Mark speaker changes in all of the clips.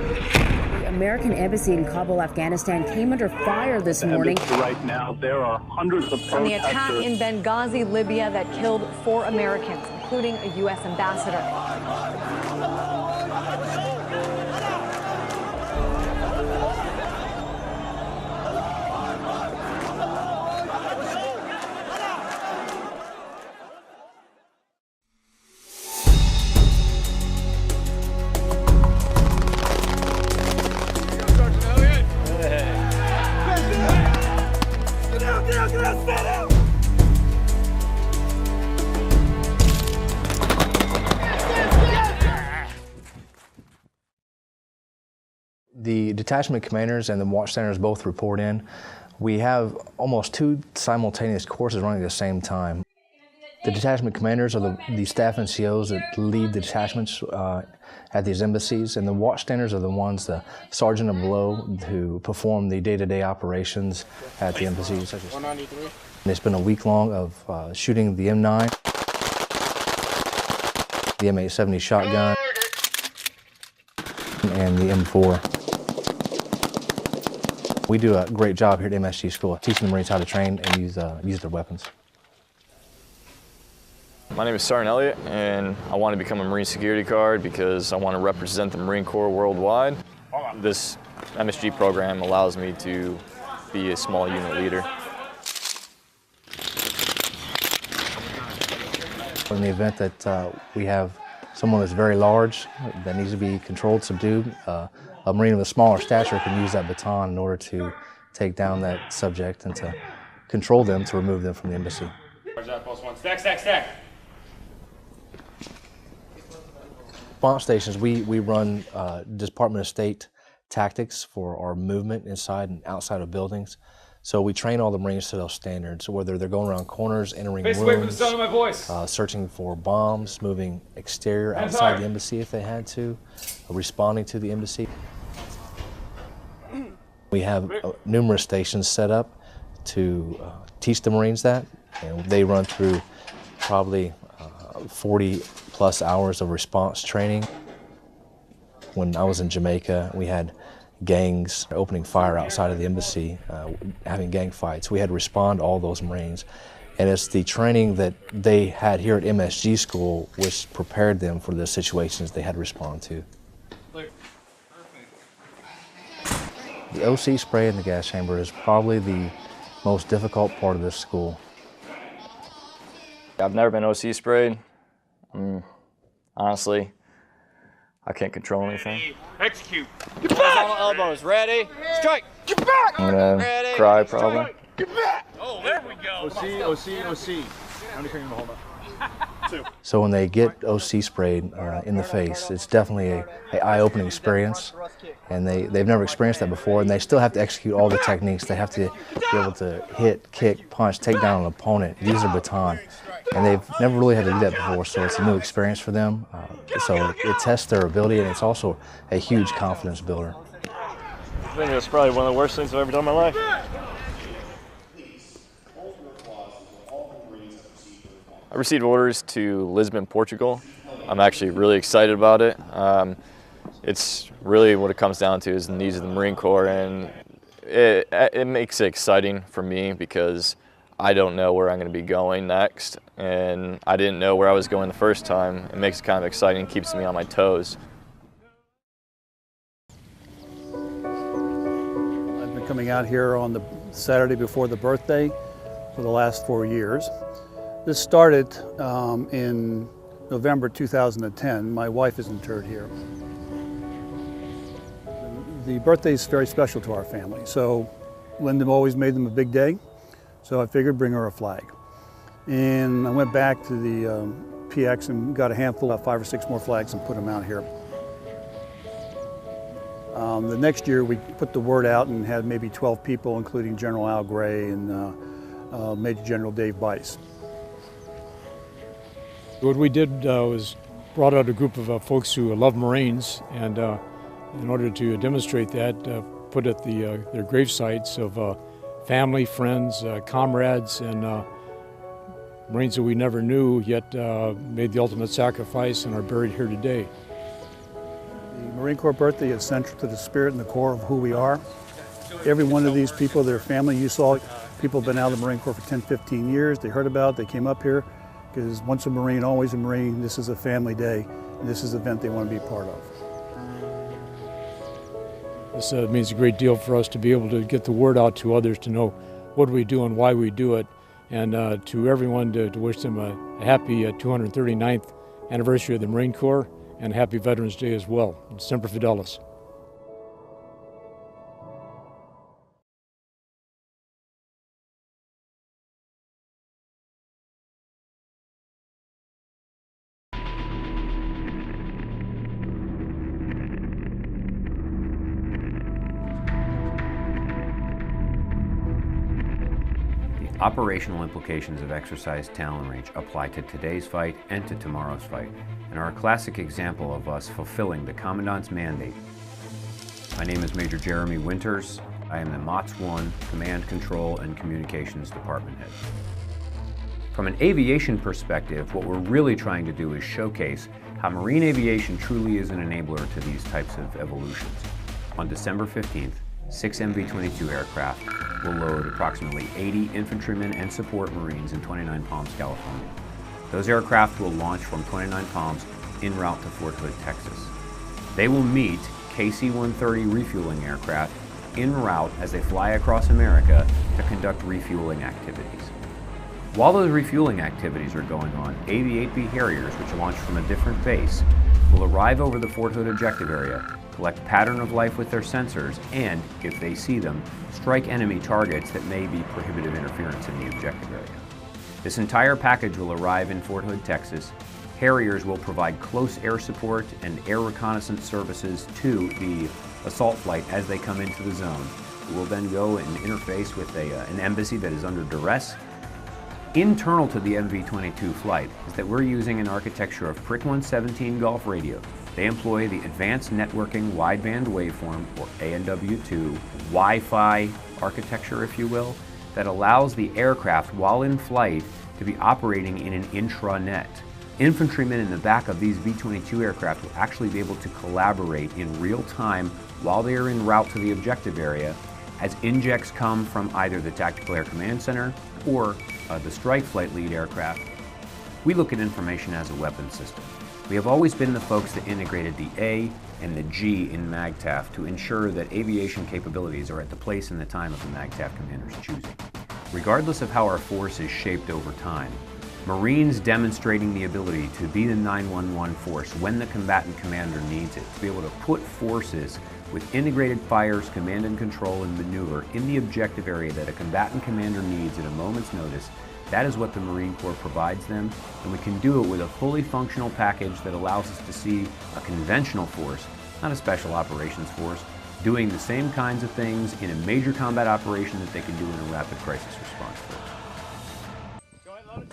Speaker 1: The American embassy in Kabul, Afghanistan came under fire this morning.
Speaker 2: Right now, there are hundreds of protesters.
Speaker 3: From the attack in Benghazi, Libya, that killed 4 Americans, including a U.S. ambassador.
Speaker 4: The detachment commanders and the watch centers both report in. We have almost 2 simultaneous courses running at the same time. The detachment commanders are the staff NCOs that lead the detachments at these embassies, and the watchstanders are the ones, the sergeant and below, who perform the day-to-day operations at the embassies. 193. And it's been a week long of shooting the M9, the M870 shotgun, and the M4. We do a great job here at MSG School, teaching the Marines how to train and use their weapons.
Speaker 5: My name is Sergeant Elliott, and I want to become a Marine security guard because I want to represent the Marine Corps worldwide. This MSG program allows me to be a small unit leader.
Speaker 4: In the event that we have someone that's very large, that needs to be controlled, subdued, a Marine of a smaller stature can use that baton in order to take down that subject and to control them, to remove them from the embassy.
Speaker 6: Stack, stack, stack.
Speaker 4: Response stations, we run Department of State tactics for our movement inside and outside of buildings. So we train all the Marines to those standards, whether they're going around corners, entering rooms,
Speaker 6: away from the sound of my voice.
Speaker 4: Searching for bombs, moving exterior outside the embassy if they had to, responding to the embassy. We have numerous stations set up to teach the Marines that, and they run through probably 40 plus hours of response training. When I was in Jamaica, we had gangs opening fire outside of the embassy, having gang fights. We had to respond to all those Marines. And it's the training that they had here at MSG School which prepared them for the situations they had to respond to. The OC spray in the gas chamber is probably the most difficult part of this school.
Speaker 5: I've never been OC sprayed. Honestly, I can't control anything.
Speaker 6: Execute.
Speaker 7: Get back! Elbows, ready? Strike! Get back!
Speaker 5: I'm gonna
Speaker 7: ready.
Speaker 5: cry probably.
Speaker 6: Get back! Oh, there we go.
Speaker 2: OC. How many can you hold up? 2.
Speaker 4: So when they get OC sprayed in the face, it's definitely an eye-opening experience, and they've never experienced that before, and they still have to execute all the techniques. They have to be able to hit, kick, punch, take down an opponent, use their baton, and they've never really had to do that before, so it's a new experience for them. So it tests their ability, and it's also a huge confidence builder.
Speaker 5: I think it's probably one of the worst things I've ever done in my life. I received orders to Lisbon, Portugal. I'm actually really excited about it. It's really what it comes down to is the needs of the Marine Corps, and it makes it exciting for me because I don't know where I'm going to be going next, and I didn't know where I was going the first time. It makes it kind of exciting, keeps me on my toes.
Speaker 8: I've been coming out here on the Saturday before the birthday for the last 4 years. This started in November 2010. My wife is interred here. The birthday is very special to our family, so Linda always made them a big day, so I figured bring her a flag. And I went back to the PX and got a handful, of 5 or 6 more flags, and put them out here. The next year we put the word out and had maybe 12 people, including General Al Gray and Major General Dave Bice.
Speaker 9: What we did was brought out a group of folks who love Marines, and in order to demonstrate that, put at their grave sites of family, friends, comrades, and Marines that we never knew, yet made the ultimate sacrifice and are buried here today.
Speaker 8: The Marine Corps birthday is central to the spirit and the core of who we are. Every one of these people, their family, you saw people have been out of the Marine Corps for 10, 15 years. They heard about it, they came up here because once a Marine, always a Marine. This is a family day, and this is an event they want to be a part of.
Speaker 9: This means a great deal for us to be able to get the word out to others, to know what we do and why we do it, and to everyone to wish them a happy 239th anniversary of the Marine Corps and happy Veterans Day as well. Semper Fidelis.
Speaker 10: Operational implications of exercise talent range apply to today's fight and to tomorrow's fight, and are a classic example of us fulfilling the Commandant's mandate. My name is Major Jeremy Winters. I am the MOTS 1 Command, Control, and Communications Department Head. From an aviation perspective, what we're really trying to do is showcase how marine aviation truly is an enabler to these types of evolutions. On December 15th, 6 MV-22 aircraft will load approximately 80 infantrymen and support Marines in 29 Palms, California. Those aircraft will launch from 29 Palms en route to Fort Hood, Texas. They will meet KC-130 refueling aircraft en route as they fly across America to conduct refueling activities. While those refueling activities are going on, AV-8B Harriers, which launch from a different base, will arrive over the Fort Hood objective area, collect pattern of life with their sensors, and, if they see them, strike enemy targets that may be prohibitive interference in the objective area. This entire package will arrive in Fort Hood, Texas. Harriers will provide close air support and air reconnaissance services to the assault flight as they come into the zone. We will then go and interface with an embassy that is under duress. Internal to the MV-22 flight is that we're using an architecture of PRIC 117 Golf radio. They employ the Advanced Networking Wideband Waveform, or ANW2, Wi-Fi architecture, if you will, that allows the aircraft, while in flight, to be operating in an intranet. Infantrymen in the back of these V-22 aircraft will actually be able to collaborate in real time while they are en route to the objective area as injects come from either the Tactical Air Command Center or the Strike Flight Lead aircraft. We look at information as a weapon system. We have always been the folks that integrated the A and the G in MAGTF to ensure that aviation capabilities are at the place and the time of the MAGTF commander's choosing. Regardless of how our force is shaped over time, Marines demonstrating the ability to be the 911 force when the combatant commander needs it, to be able to put forces with integrated fires, command and control, and maneuver in the objective area that a combatant commander needs at a moment's notice. That is what the Marine Corps provides them, and we can do it with a fully functional package that allows us to see a conventional force, not a special operations force, doing the same kinds of things in a major combat operation that they can do in a rapid crisis response force.
Speaker 6: Go ahead, load it.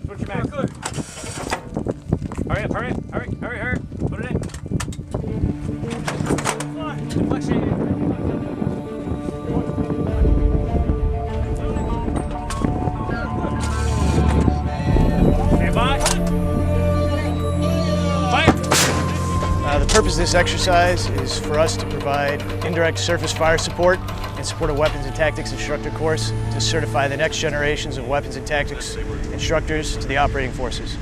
Speaker 6: Put your back. Good. Hurry up, hurry up, hurry, hurry, hurry. Put it in. Deflection.
Speaker 11: The purpose of this exercise is for us to provide indirect surface fire support in support of Weapons and Tactics Instructor course to certify the next generations of Weapons and Tactics instructors to the operating forces.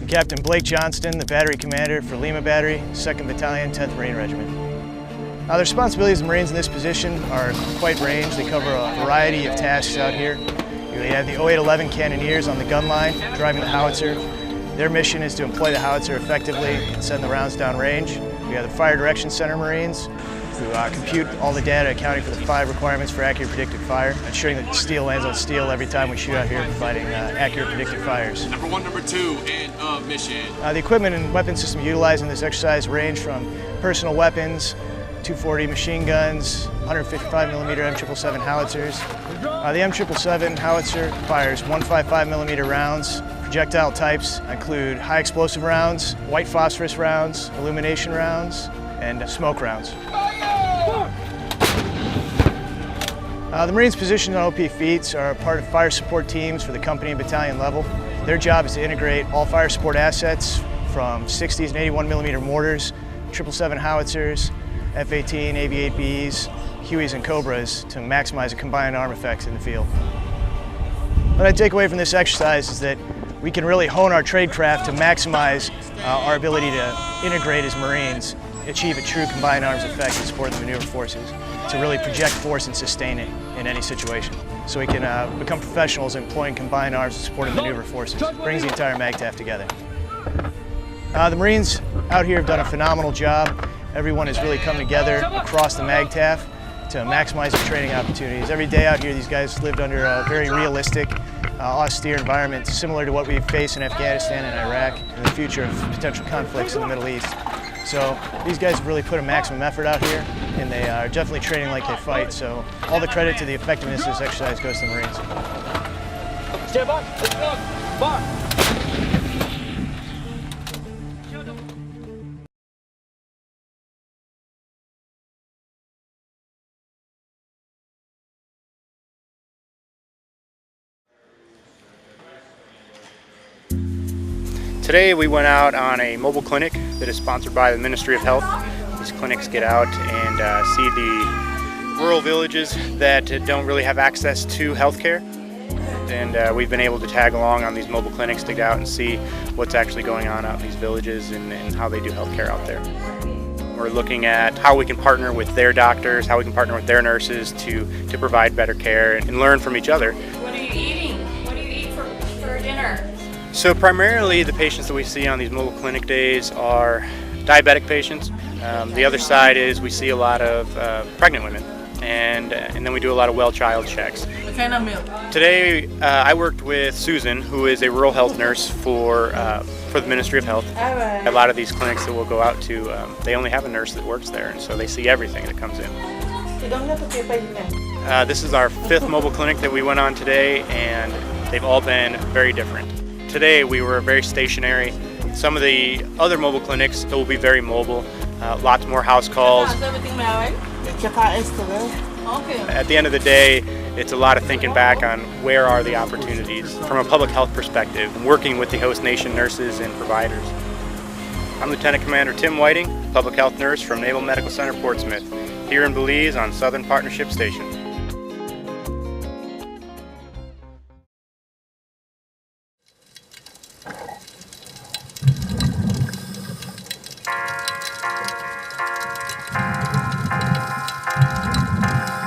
Speaker 11: I'm Captain Blake Johnston, the Battery Commander for Lima Battery, 2nd Battalion, 10th Marine Regiment. Now, the responsibilities of Marines in this position are quite ranged. They cover a variety of tasks out here. You have the 0811 Cannoneers on the gun line, driving the howitzer. Their mission is to employ the howitzer effectively and send the rounds down range. We have the Fire Direction Center Marines, who compute all the data accounting for the 5 requirements for accurate predictive fire, ensuring that steel lands on steel every time we shoot out here, providing accurate predictive fires.
Speaker 6: Number 1, number 2, and mission.
Speaker 11: The equipment and weapon system utilized in this exercise range from personal weapons, 240 machine guns, 155mm M777 howitzers. The M777 howitzer fires 155mm rounds. Projectile types include high explosive rounds, white phosphorus rounds, illumination rounds, and smoke rounds. The Marines positioned on OP feats are part of fire support teams for the company and battalion level. Their job is to integrate all fire support assets from 60s and 81mm mortars 777 howitzers, F-18, AV-8Bs, Hueys, and Cobras to maximize the combined arm effects in the field. What I take away from this exercise is that we can really hone our tradecraft to maximize our ability to integrate as Marines, achieve a true combined arms effect in support of the maneuver forces, to really project force and sustain it in any situation. So we can become professionals employing combined arms in support of maneuver forces. It brings the entire MAGTF together. The Marines out here have done a phenomenal job. Everyone has really come together across the MAGTF to maximize their training opportunities. Every day out here, these guys lived under a very realistic, austere environment, similar to what we face in Afghanistan and Iraq, and the future of potential conflicts in the Middle East. So these guys have really put a maximum effort out here, and they are definitely training like they fight. So all the credit to the effectiveness of this exercise goes to the Marines.
Speaker 6: Stand by. Let's go. Bar.
Speaker 12: Today we went out on a mobile clinic that is sponsored by the Ministry of Health. These clinics get out and see the rural villages that don't really have access to healthcare. And we've been able to tag along on these mobile clinics to get out and see what's actually going on out in these villages and how they do healthcare out there. We're looking at how we can partner with their doctors, how we can partner with their nurses to provide better care and learn from each other.
Speaker 13: What are you eating? What do you eat for dinner?
Speaker 12: So primarily the patients that we see on these mobile clinic days are diabetic patients. The other side is we see a lot of pregnant women, and then we do a lot of well child checks.
Speaker 13: What kind of milk?
Speaker 12: Today I worked with Susan, who is a rural health nurse for the Ministry of Health.
Speaker 13: All right.
Speaker 12: A lot of these clinics that we'll go out to, they only have a nurse that works there, and so they see everything that comes in. This is our 5th mobile clinic that we went on today, and they've all been very different. Today we were very stationary. Some of the other mobile clinics will be very mobile, lots more house calls.
Speaker 13: How's everything going? Okay.
Speaker 12: At the end of the day, it's a lot of thinking back on where are the opportunities from a public health perspective, and working with the host nation nurses and providers. I'm Lieutenant Commander Tim Whiting, Public Health Nurse from Naval Medical Center Portsmouth, here in Belize on Southern Partnership Station.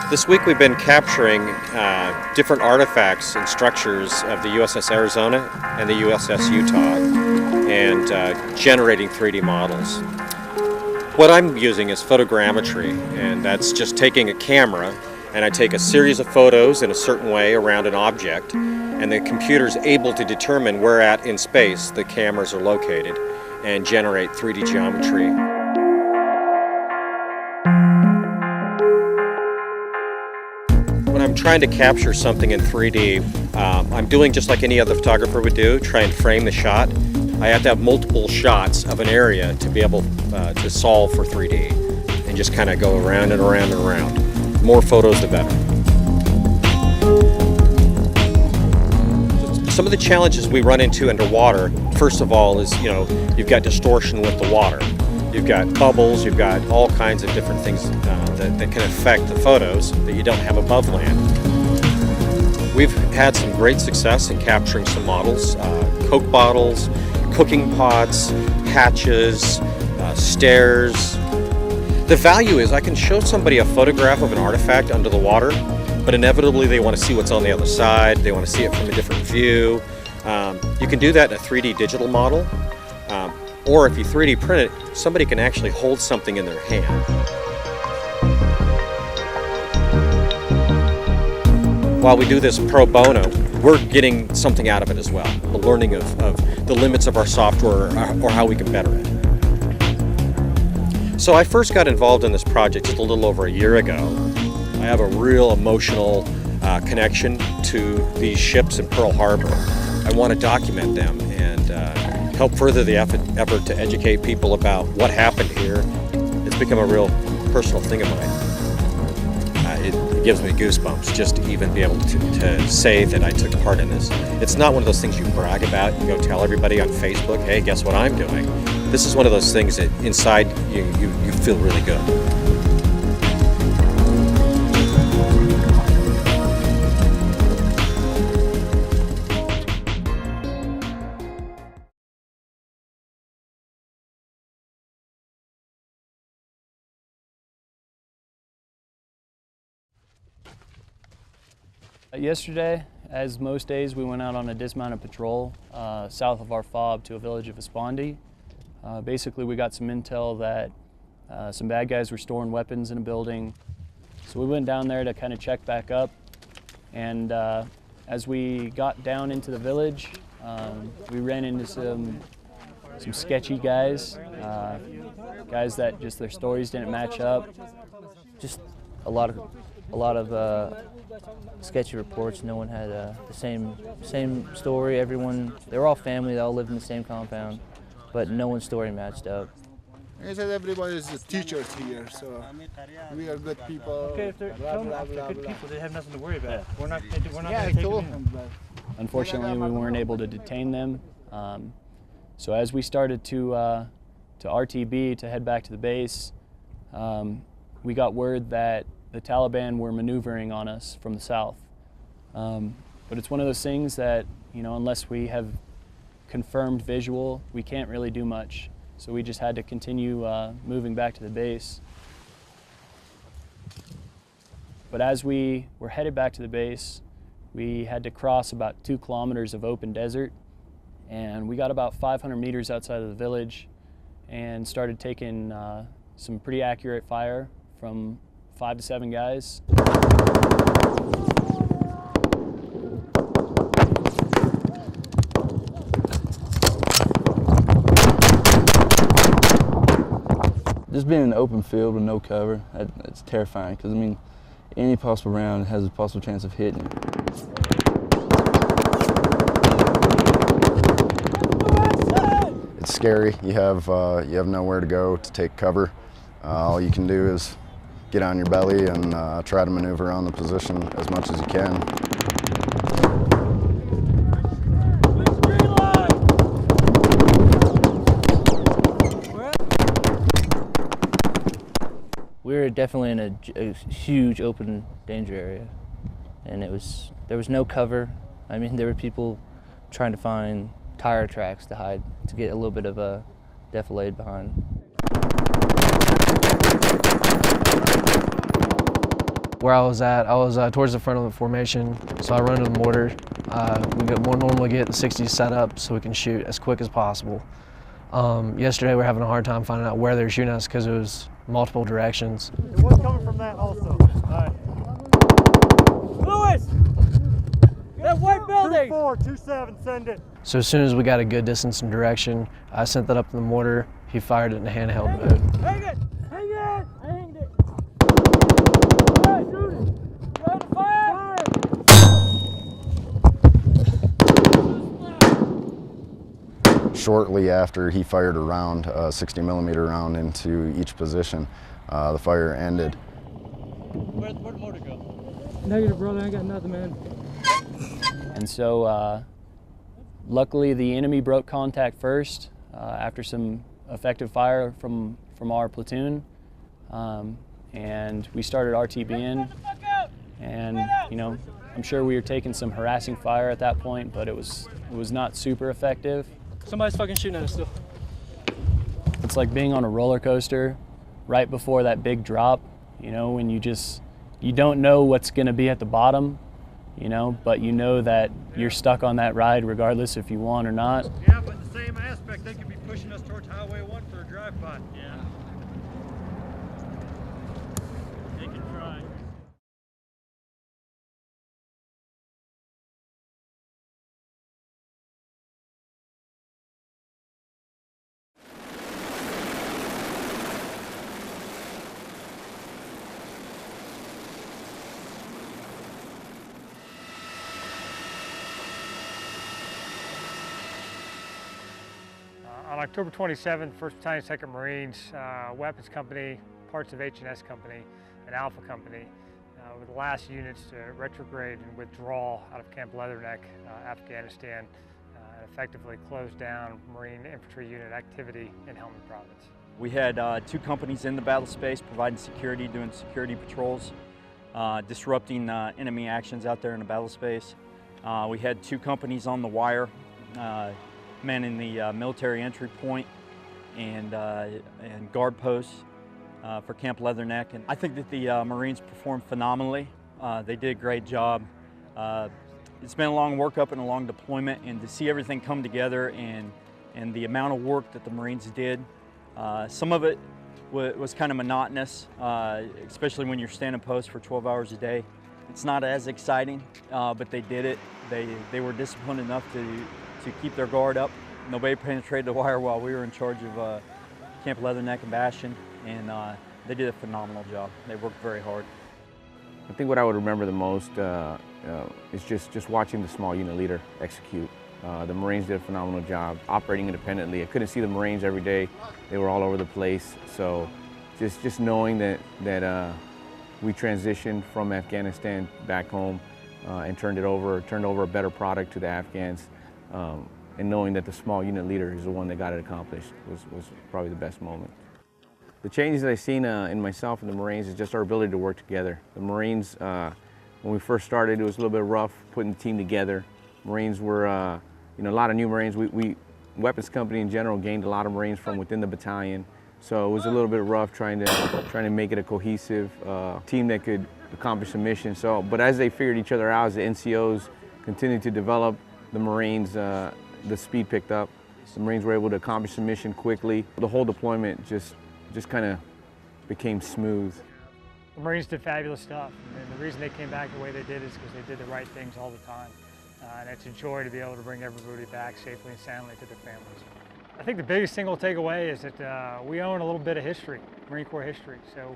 Speaker 14: This week we've been capturing different artifacts and structures of the USS Arizona and the USS Utah and generating 3D models. What I'm using is photogrammetry, and that's just taking a camera and I take a series of photos in a certain way around an object, and the computer's able to determine where at in space the cameras are located and generate 3D geometry. When I'm trying to capture something in 3D, I'm doing just like any other photographer would do, try and frame the shot. I have to have multiple shots of an area to be able to solve for 3D and just kind of go around and around and around. The more photos, the better. Some of the challenges we run into underwater, first of all, is you've got distortion with the water. You've got bubbles, you've got all kinds of different things that can affect the photos that you don't have above land. We've had some great success in capturing some models, Coke bottles, cooking pots, hatches, stairs. The value is I can show somebody a photograph of an artifact under the water, but inevitably they want to see what's on the other side, they want to see it from a different view. You can do that in a 3D digital model. Or if you 3D print it, somebody can actually hold something in their hand. While we do this pro bono, we're getting something out of it as well. The learning of the limits of our software or how we can better it. So I first got involved in this project just a little over a year ago. I have a real emotional connection to these ships in Pearl Harbor. I want to document them and help further the effort to educate people about what happened here. It's become a real personal thing of mine. It gives me goosebumps just to even be able to say that I took part in this. It's not one of those things you brag about and go tell everybody on Facebook, hey, guess what I'm doing? this is one of those things that inside you feel really good.
Speaker 15: Yesterday, as most days, we went out on a dismounted patrol south of our fob to a village of Espandi. Basically, we got some intel that some bad guys were storing weapons in a building. So we went down there to kind of check back up. And as we got down into the village, we ran into some sketchy guys, guys that just their stories didn't match up.
Speaker 16: Just a lot of sketchy reports. No one had the same story. Everyone, they were all family. They all lived in the same compound, but no one's story matched up.
Speaker 2: He said everybody is teachers here, so we are good people.
Speaker 6: Okay, if they're good people, they have nothing to worry about. We're not going
Speaker 2: I
Speaker 6: to
Speaker 2: told
Speaker 6: take
Speaker 2: him.
Speaker 6: them.
Speaker 15: Unfortunately, we weren't able to detain them. So as we started to RTB to head back to the base, we got word that the Taliban were maneuvering on us from the south. But it's one of those things that, you know, unless we have confirmed visual, we can't really do much. So we just had to continue moving back to the base. But as we were headed back to the base, we had to cross about 2 kilometers of open desert, and we got about 500 meters outside of the village and started taking some pretty accurate fire from 5 to 7 guys.
Speaker 17: Just being in an open field with no cover, it's terrifying because, I mean, any possible round has a possible chance of hitting you.
Speaker 18: It's scary. You have nowhere to go to take cover. All you can do is get on your belly and try to maneuver around the position as much as you can.
Speaker 16: We were definitely in a huge open danger area, and there was no cover. I mean, there were people trying to find tire tracks to hide, to get a little bit of a defilade behind.
Speaker 19: Where I was towards the front of the formation, so I run to the mortar. We normally get the 60 set up so we can shoot as quick as possible. Yesterday we were having a hard time finding out where they were shooting us because it was multiple directions.
Speaker 6: It was coming from that also. All right. Lewis! That white building! 2427, send it.
Speaker 19: So as soon as we got a good distance and direction, I sent that up to the mortar. He fired it in a handheld mode.
Speaker 6: Hang it! Hang it! I hanged it. All right, shoot it. Ready to fire?
Speaker 18: Shortly after he fired a round, a 60mm round into each position, the fire ended.
Speaker 6: Where'd the motor go? Negative, brother. I ain't got nothing, man.
Speaker 15: And so luckily the enemy broke contact first after some effective fire from our platoon, and we started RTBing, and you know, I'm sure we were taking some harassing fire at that point, but it was not super effective.
Speaker 6: Somebody's fucking shooting at us still.
Speaker 15: It's like being on a roller coaster right before that big drop, you know, when you don't know what's gonna be at the bottom, you know, but you know that you're stuck on that ride regardless if you want or not.
Speaker 6: Yeah, but in the same aspect, they could be pushing us towards Highway 1 for a drive-by. Yeah. They can try. On October 27th, 1st Battalion, 2nd Marines, Weapons Company, parts of H&S Company, and Alpha Company were the last units to retrograde and withdraw out of Camp Leatherneck, Afghanistan, in a effectively closed down Marine Infantry Unit activity in Helmand Province.
Speaker 20: We had 2 companies in the battle space providing security, doing security patrols, disrupting enemy actions out there in the battle space. We had 2 companies on the wire, manning the military entry point and guard posts for Camp Leatherneck. And I think that the Marines performed phenomenally. They did a great job. It's been a long workup and a long deployment, and to see everything come together and the amount of work that the Marines did, some of it was kind of monotonous, especially when you're standing post for 12 hours a day. It's not as exciting, but they did it. They were disciplined enough to keep their guard up. Nobody penetrated the wire while we were in charge of Camp Leatherneck and Bastion, and they did a phenomenal job. They worked very hard.
Speaker 21: I think what I would remember the most is just watching the small unit leader execute. The Marines did a phenomenal job operating independently. I couldn't see the Marines every day. They were all over the place. So just knowing that we transitioned from Afghanistan back home and turned over a better product to the Afghans, and knowing that the small unit leader is the one that got it accomplished was probably the best moment. The changes that I've seen in myself and the Marines is just our ability to work together. The Marines, when we first started, it was a little bit rough putting the team together. Marines were, a lot of new Marines. We weapons company in general gained a lot of Marines from within the battalion, so it was a little bit rough trying to make it a cohesive team that could accomplish the mission. So, but as they figured each other out, as the NCOs continued to develop, the Marines, the speed picked up. The Marines were able to accomplish the mission quickly. The whole deployment just kind of became smooth.
Speaker 6: The Marines did fabulous stuff, and the reason they came back the way they did is because they did the right things all the time. And it's a joy to be able to bring everybody back safely and soundly to their families. I think the biggest single takeaway is that we own a little bit of history, Marine Corps history. So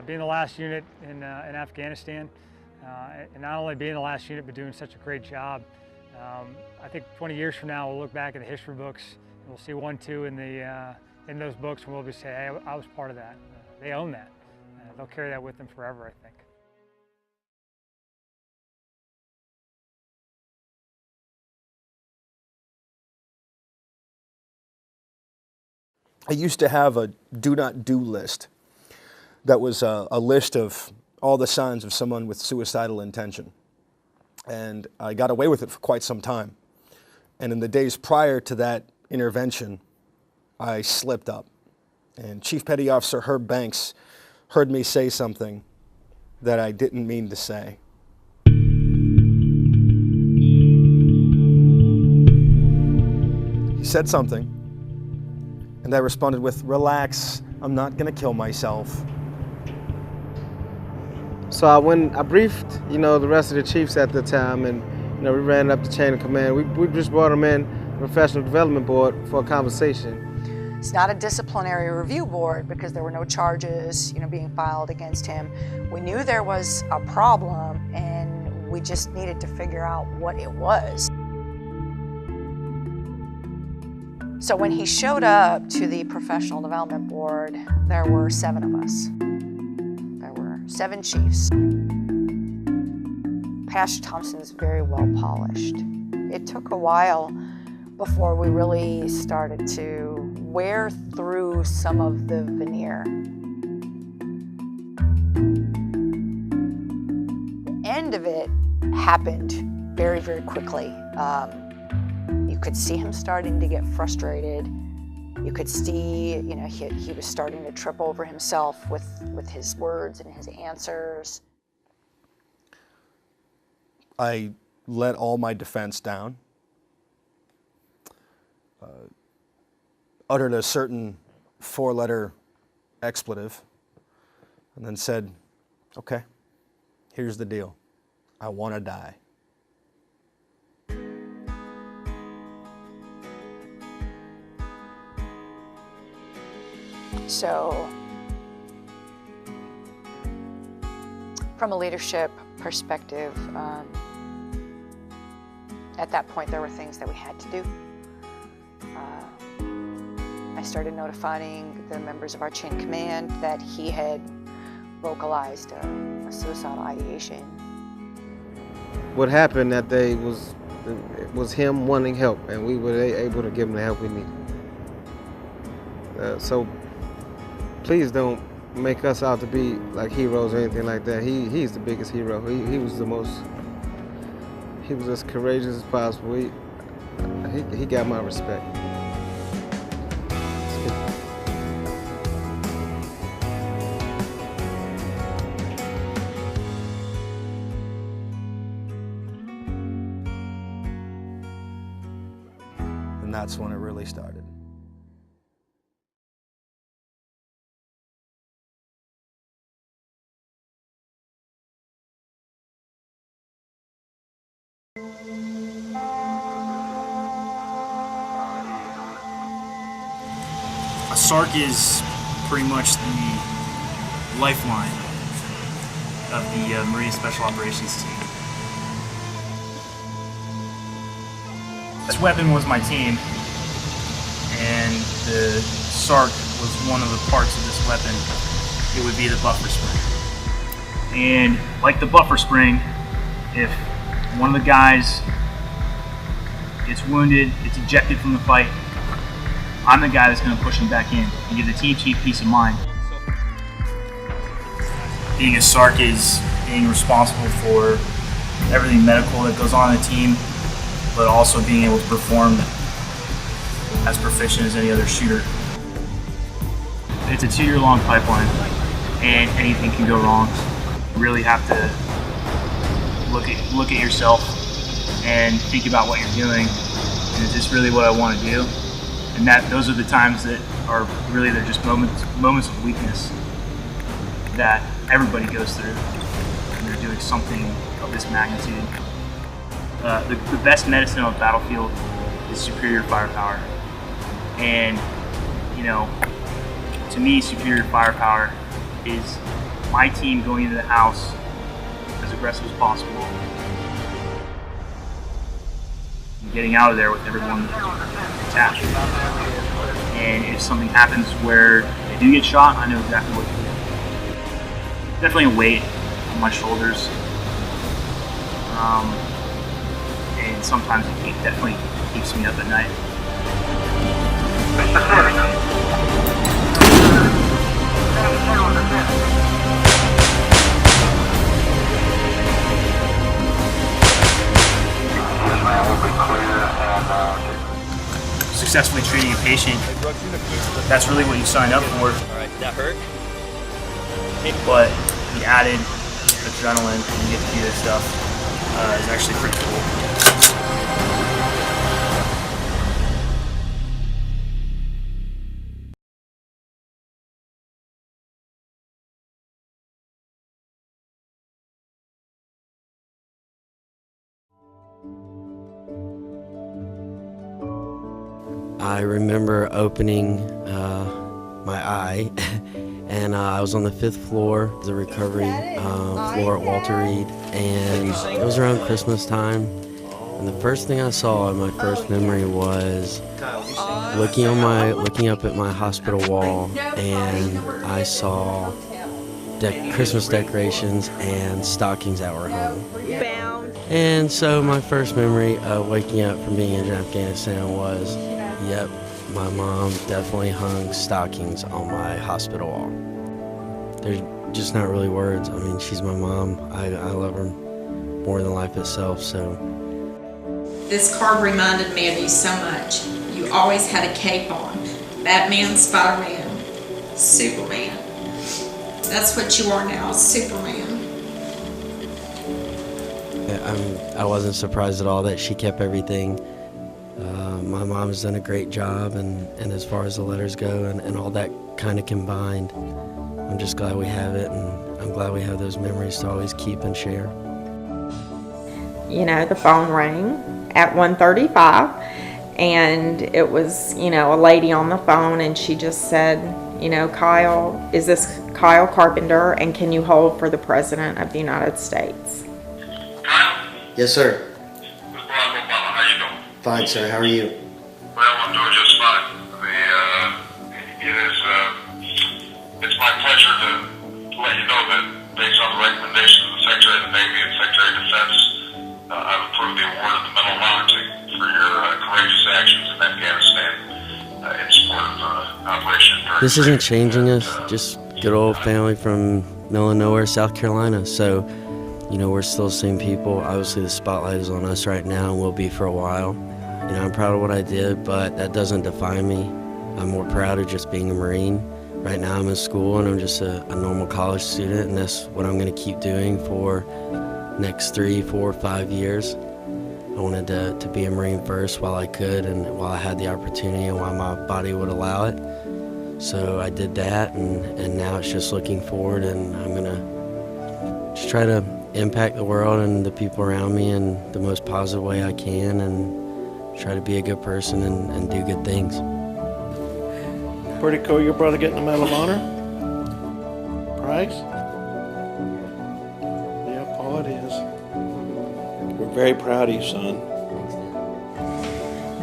Speaker 6: being the last unit in Afghanistan, and not only being the last unit, but doing such a great job, I think 20 years from now, we'll look back at the history books, and we'll see 1, 2 in those books, and we'll be saying, hey, I was part of that. They own that. They'll carry that with them forever, I think.
Speaker 22: I used to have a do not do list that was a list of all the signs of someone with suicidal intention. And I got away with it for quite some time. And in the days prior to that intervention, I slipped up. And Chief Petty Officer Herb Banks heard me say something that I didn't mean to say. He said something, and I responded with, relax, I'm not gonna kill myself.
Speaker 23: So I briefed, the rest of the chiefs at the time, and we ran up the chain of command. We just brought them in, the Professional Development Board, for a conversation.
Speaker 24: It's not a disciplinary review board because there were no charges, being filed against him. We knew there was a problem, and we just needed to figure out what it was. So when he showed up to the Professional Development Board, there were 7 of us. There were 7 chiefs. Pastor Thompson's very well polished. It took a while before we really started to wear through some of the veneer. The end of it happened very, very quickly. You could see him starting to get frustrated. You could see, he was starting to trip over himself with his words and his answers.
Speaker 22: I let all my defense down. Uttered a certain 4-letter expletive, and then said, okay, here's the deal. I want to die.
Speaker 24: So, from a leadership perspective, at that point there were things that we had to do. I started notifying the members of our chain of command that he had vocalized a suicidal ideation.
Speaker 23: What happened that day was It was him wanting help, and we were able to give him the help we needed. So please don't make us out to be like heroes or anything like that. He's the biggest hero. He was as courageous as possible. He got my respect.
Speaker 22: And that's when it really started.
Speaker 1: A SARC is pretty much the lifeline of the Marine Special Operations team. This weapon was my team, and the SARC was one of the parts of this weapon. It would be the buffer spring. And like the buffer spring, if one of the guys gets wounded, gets ejected from the fight, I'm the guy that's going to push him back in and give the team chief peace of mind. Being a SARC is being responsible for everything medical that goes on in the team, but also being able to perform as proficient as any other shooter. It's a 2-year-long pipeline, and anything can go wrong. You really have to look at yourself and think about what you're doing, and is this really what I want to do? And those are the times that are really, they're just moments of weakness that everybody goes through when they're doing something of this magnitude. The best medicine on the battlefield is superior firepower. And, you know, to me, superior firepower is my team going into the house as aggressive as possible and getting out of there with everyone intact. And if something happens where they do get shot, I know exactly what to do. Definitely a weight on my shoulders. And sometimes it definitely keeps me up at night. Successfully treating a patient, that's really what you sign up for.
Speaker 3: Alright, did that hurt?
Speaker 1: But the added adrenaline when you get to do this stuff is actually pretty cool.
Speaker 4: I remember opening my eye, and I was on the 5th floor, the recovery floor at Walter Reed, and it was around Christmas time. And the first thing I saw in my first memory was looking up at my hospital wall, and I saw Christmas decorations and stockings that were hung. And so my first memory of waking up from being in Afghanistan was, yep, my mom definitely hung stockings on my hospital wall. There's just not really words. I mean, she's my mom. I love her more than life itself, so.
Speaker 7: This card reminded me of you so much. You always had a cape on. Batman, Spider-Man, Superman. That's what you are now, Superman.
Speaker 4: I wasn't surprised at all that she kept everything. My mom's done a great job, and as far as the letters go and all that kind of combined, I'm just glad we have it, and I'm glad we have those memories to always keep and share.
Speaker 7: You know, the phone rang at 1:35, and it was, you know, a lady on the phone, and she just said, you know, Kyle, is this Kyle Carpenter, and can you hold for the President of the United States?
Speaker 25: Yes, sir. Fine, sir. How are you?
Speaker 26: Well, I'm doing just fine. It's my pleasure to let you know that based on the recommendations of the Secretary of the Navy and Secretary of Defense, I've approved the award of the Medal of Honor
Speaker 4: This isn't changing us, just good old family from middle of nowhere, South Carolina. So, you know, we're still the same people. Obviously the spotlight is on us right now and will be for a while. You know, I'm proud of what I did, but that doesn't define me. I'm more proud of just being a Marine. Right now I'm in school and I'm just a normal college student, and that's what I'm going to keep doing for next 3, 4, 5 years. I wanted to be a Marine first while I could and while I had the opportunity and while my body would allow it. So I did that, and now it's just looking forward, and I'm going to just try to impact the world and the people around me in the most positive way I can, and try to be a good person and do good things.
Speaker 3: Pretty cool, your brother getting the Medal of Honor? Prize? Yeah, Paul, it is. We're very proud of you, son.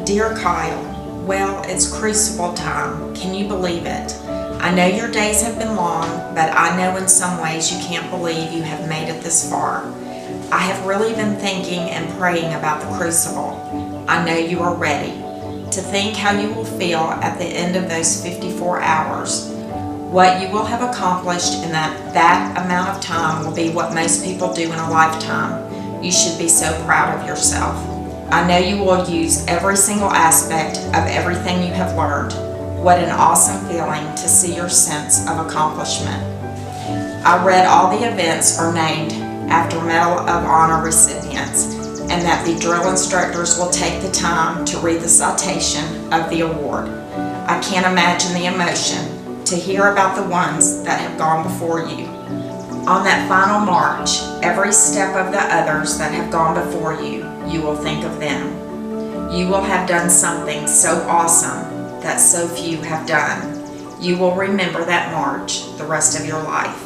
Speaker 7: Dear Kyle, well, it's crucible time. Can you believe it? I know your days have been long, but I know in some ways you can't believe you have made it this far. I have really been thinking and praying about the crucible. I know you are ready. To think how you will feel at the end of those 54 hours. What you will have accomplished in that amount of time will be what most people do in a lifetime. You should be so proud of yourself. I know you will use every single aspect of everything you have learned. What an awesome feeling to see your sense of accomplishment. I read all the events are named after Medal of Honor recipients, and that the drill instructors will take the time to read the citation of the award. I can't imagine the emotion to hear about the ones that have gone before you. On that final march, every step of the others that have gone before you, you will think of them. You will have done something so awesome that so few have done. You will remember that march the rest of your life.